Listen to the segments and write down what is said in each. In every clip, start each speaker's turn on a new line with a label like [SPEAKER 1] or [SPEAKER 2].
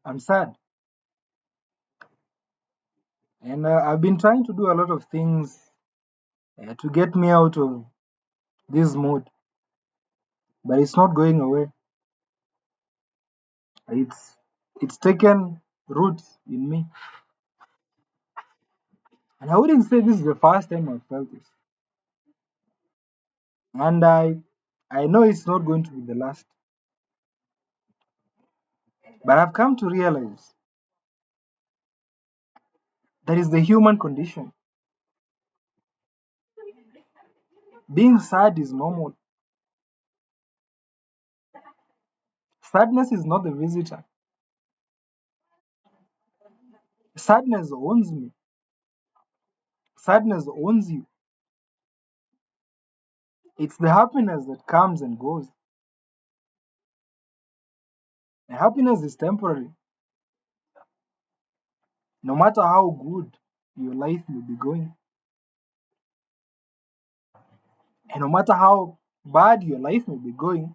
[SPEAKER 1] I'm sad. And I've been trying to do a lot of things to get me out of this mood, but it's not going away. It's it's taken roots in me, and I wouldn't say this is the first time I've felt this. And I know it's not going to be the last. But I've come to realize that is the human condition. Being sad is normal. Sadness is not the visitor. Sadness owns me. Sadness owns you. It's the happiness that comes and goes. The happiness is temporary. No matter how good your life may be going, and no matter how bad your life may be going,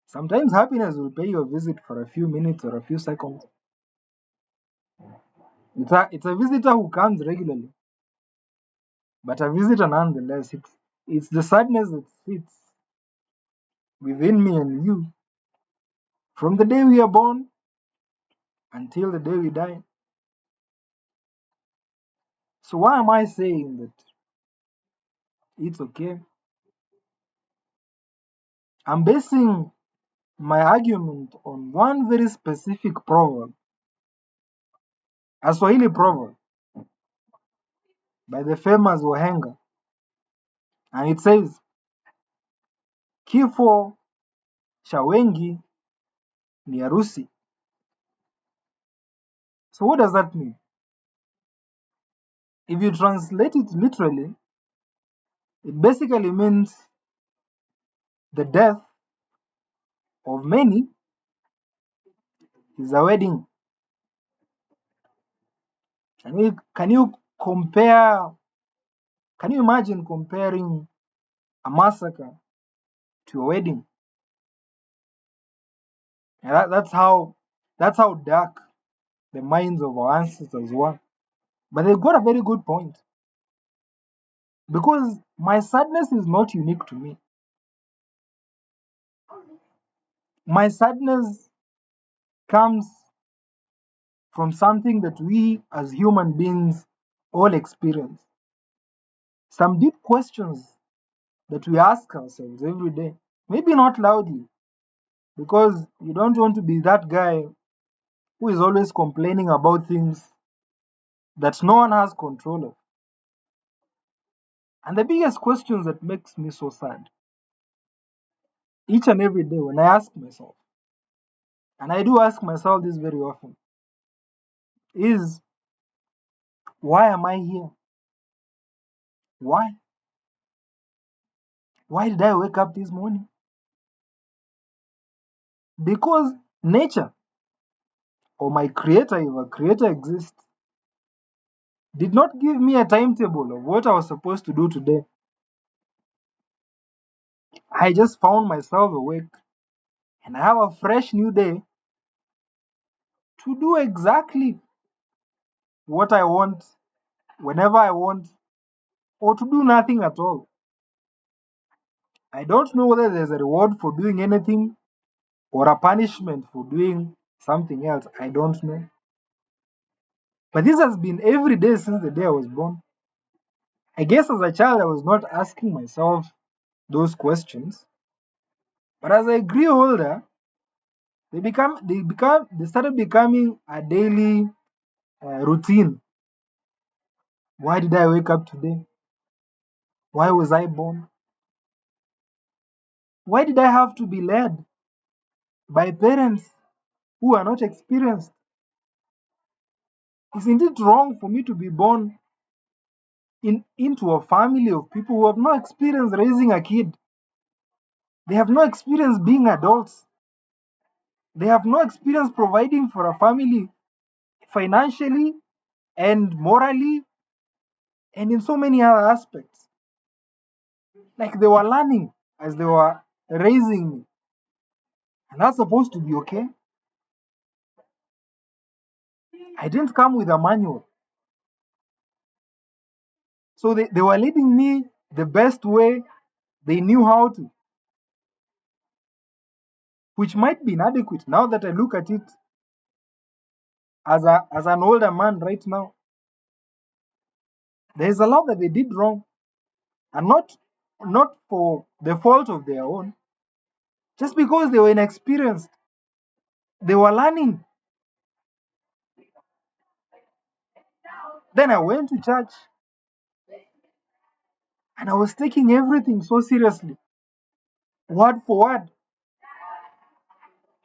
[SPEAKER 1] sometimes happiness will pay you a visit for a few minutes or a few seconds. It's a visitor who comes regularly, but a visitor nonetheless. It's the sadness that sits within me and you from the day we are born until the day we die. So why am I saying that it's okay? I'm basing my argument on one very specific proverb, a Swahili proverb by the famous Wahenga, and it says, kifo cha wengi ni harusi. So what does that mean? If you translate it literally, it basically means the death of many is a wedding. Can you compare? Can you imagine comparing a massacre to a wedding? And that's how dark the minds of our ancestors were. But they got a very good point because my sadness is not unique to me. My sadness comes from something that we as human beings all experience. Some deep questions that we ask ourselves every day. Maybe not loudly, because you don't want to be that guy who is always complaining about things that no one has control of. And the biggest questions that makes me so sad each and every day when I ask myself, and I do ask myself this very often, is why am I here? Why? Why did I wake up this morning? Because nature, or my creator, if a creator exists, did not give me a timetable of what I was supposed to do today. I just found myself awake and I have a fresh new day to do exactly what I want, whenever I want, or to do nothing at all. I don't know whether there's a reward for doing anything or a punishment for doing something else. I don't know. But this has been every day since the day I was born. I guess as a child, I was not asking myself those questions. But as I grew older, they started becoming a daily routine. Why did I wake up today? Why was I born? Why did I have to be led by parents who are not experienced? Isn't it wrong for me to be born into a family of people who have no experience raising a kid? They have no experience being adults. They have no experience providing for a family financially and morally and in so many other aspects. Like they were learning as they were raising me. And that's supposed to be okay. I didn't come with a manual. So they were leading me the best way they knew how to, which might be inadequate now that I look at it as an older man right now. There is a lot that they did wrong, and not for the fault of their own, just because they were inexperienced. They were learning. Then I went to church and I was taking everything so seriously, word for word.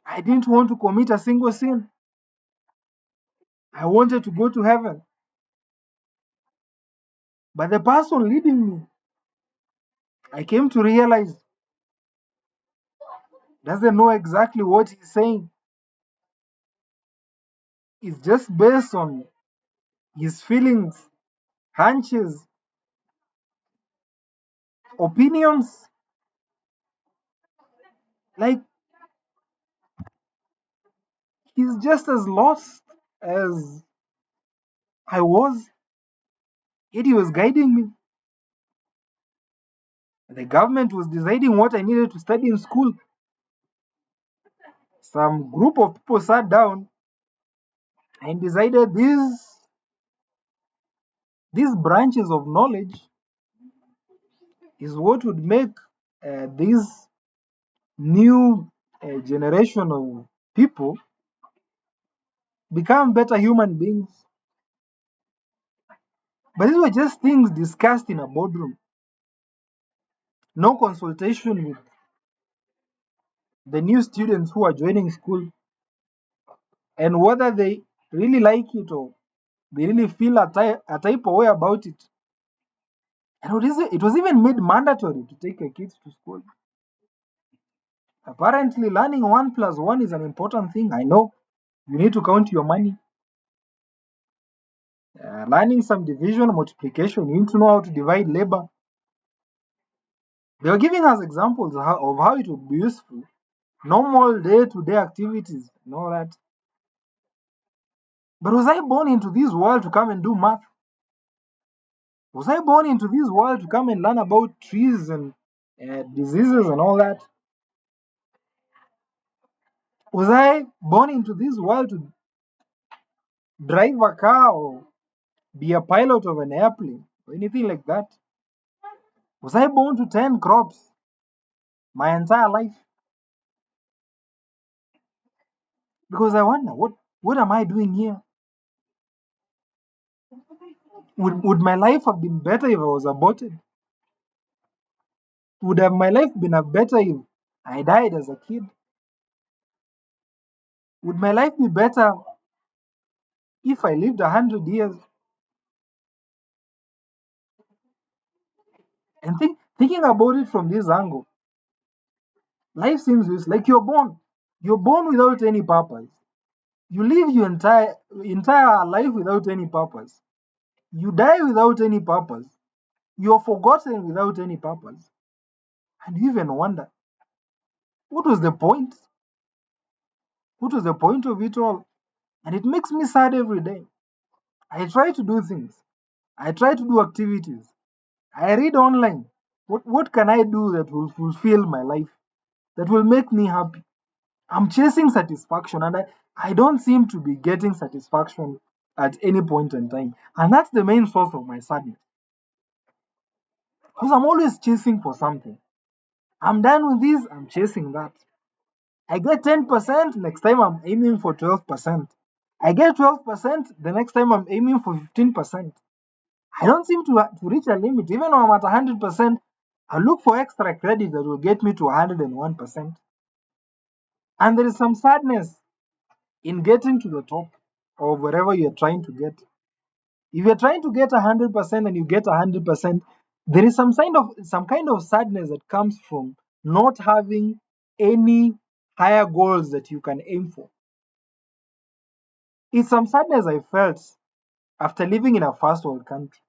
[SPEAKER 1] I didn't want to commit a single sin. I wanted to go to heaven. But the person leading me, I came to realize, doesn't know exactly what he's saying. It's just based on his feelings, hunches, opinions. Like, he's just as lost as I was, yet he was guiding me. The government was deciding what I needed to study in school. Some group of people sat down and decided these branches of knowledge is what would make this new generation of people become better human beings. But these were just things discussed in a boardroom. No consultation with the new students who are joining school and whether they really like it or they really feel a type of way about it. And it was even made mandatory to take your kids to school. Apparently, learning 1 plus 1 is an important thing. I know you need to count your money. Learning some division, multiplication, you need to know how to divide labor. They were giving us examples of how it would be useful. Normal day-to-day activities and all that. But was I born into this world to come and do math? Was I born into this world to come and learn about trees and diseases and all that? Was I born into this world to drive a car or be a pilot of an airplane or anything like that? Was I born to tend crops my entire life? Because I wonder, what am I doing here? Would my life have been better if I was aborted? Would have my life been better if I died as a kid? Would my life be better if I lived 100 years? And thinking about it from this angle, life seems useless. Like you're born without any purpose. You live your entire life without any purpose. You die without any purpose. You're forgotten without any purpose. And you even wonder, what was the point? What was the point of it all? And it makes me sad every day. I try to do things. I try to do activities. I read online. What can I do that will fulfill my life? That will make me happy? I'm chasing satisfaction and I don't seem to be getting satisfaction at any point in time. And that's the main source of my sadness. Because I'm always chasing for something. I'm done with this, I'm chasing that. I get 10%, next time I'm aiming for 12%. I get 12%, the next time I'm aiming for 15%. I don't seem to reach a limit. Even when I'm at 100%, I look for extra credit that will get me to 101%. And there is some sadness in getting to the top of wherever you're trying to get. If you're trying to get 100% and you get 100%, there is some kind of sadness that comes from not having any higher goals that you can aim for. It's some sadness I felt after living in a first world country.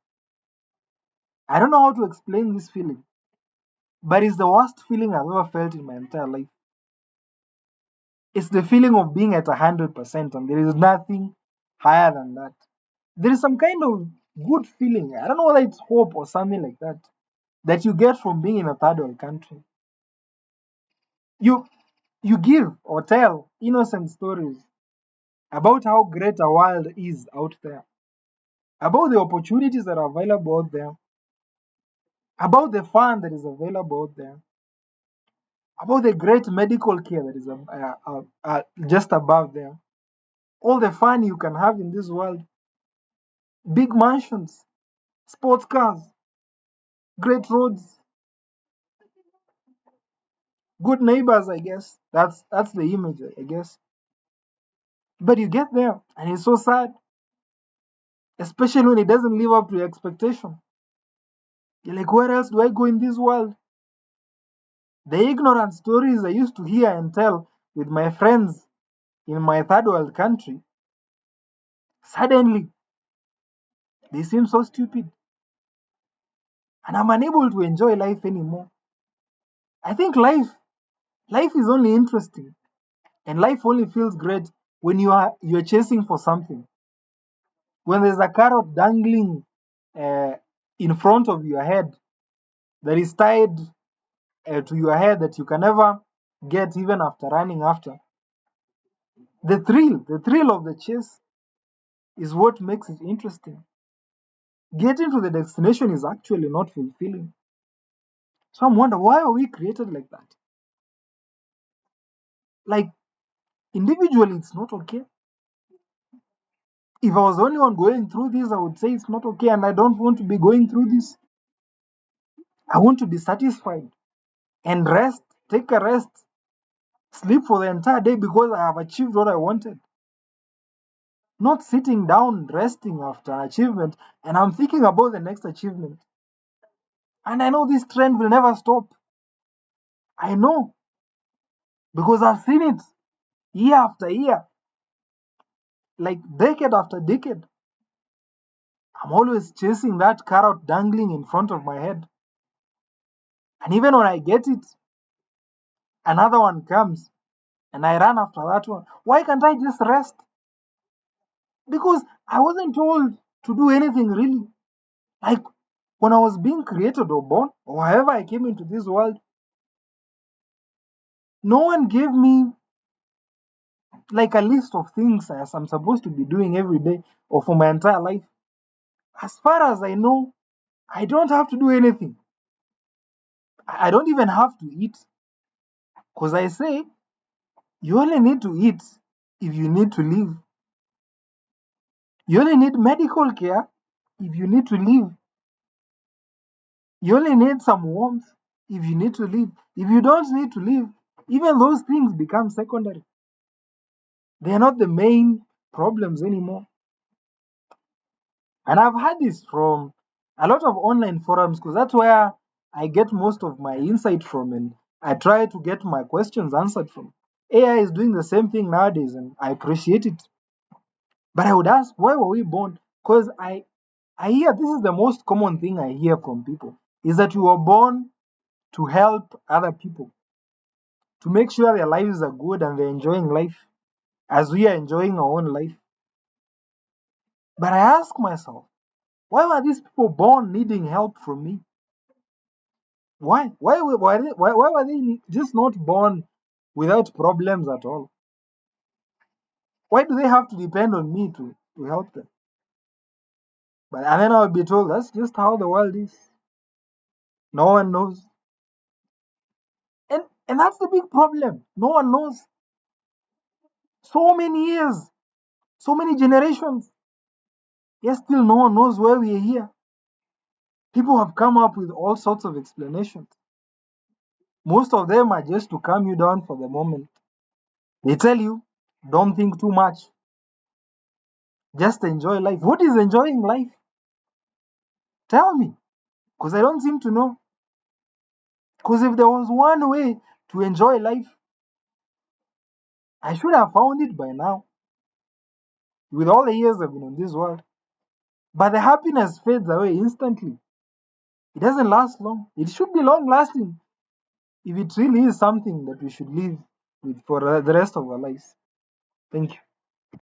[SPEAKER 1] I don't know how to explain this feeling, but it's the worst feeling I've ever felt in my entire life. It's the feeling of being at 100% and there is nothing higher than that. There is some kind of good feeling. I don't know whether it's hope or something like that that you get from being in a third world country. You you give or tell innocent stories about how great a world is out there, about the opportunities that are available out there, about the fun that is available out there, about the great medical care that is just above there, all the fun you can have in this world, big mansions, sports cars, great roads, good neighbors, I guess. That's the image, I guess. But you get there and it's so sad, especially when it doesn't live up to your expectation. You're like, where else do I go in this world? The ignorant stories I used to hear and tell with my friends in my third world country, suddenly they seem so stupid. And I'm unable to enjoy life anymore. I think life is only interesting and life only feels great when you're chasing for something. When there's a carrot dangling uh, in front of your head that is tied to your head that you can never get even after running after. The thrill of the chase is what makes it interesting. Getting to the destination is actually not fulfilling. So I'm wondering, why are we created like that? Like, individually, it's not okay. If I was the only one going through this, I would say it's not okay, and I don't want to be going through this. I want to be satisfied and rest, take a rest, sleep for the entire day because I have achieved what I wanted. Not sitting down, resting after an achievement, and I'm thinking about the next achievement. And I know this trend will never stop. I know because I've seen it year after year, like decade after decade. I'm always chasing that carrot dangling in front of my head. And even when I get it, another one comes and I run after that one. Why can't I just rest? Because I wasn't told to do anything really. Like when I was being created or born, or however I came into this world, no one gave me like a list of things as I'm supposed to be doing every day or for my entire life. As far as I know, I don't have to do anything. I don't even have to eat. Because I say you only need to eat if you need to live. You only need medical care if you need to live. You only need some warmth if you need to live. If you don't need to live, even those things become secondary. They are not the main problems anymore. And I've had this from a lot of online forums because that's where I get most of my insight from and I try to get my questions answered from. AI is doing the same thing nowadays and I appreciate it. But I would ask, why were we born? Because I hear this is the most common thing I hear from people is that we were born to help other people, to make sure their lives are good and they're enjoying life as we are enjoying our own life. But I ask myself, why were these people born needing help from me? Why? Why were they just not born without problems at all? Why do they have to depend on me to help them? But and then I'll be told that's just how the world is. No one knows. And that's the big problem. No one knows. So many years, so many generations, yet still no one knows why we are here. People have come up with all sorts of explanations. Most of them are just to calm you down for the moment. They tell you, don't think too much, just enjoy life. What is enjoying life? Tell me, because I don't seem to know. Because if there was one way to enjoy life, I should have found it by now, with all the years I've been in this world. But the happiness fades away instantly. It doesn't last long. It should be long lasting if it really is something that we should live with for the rest of our lives. Thank you.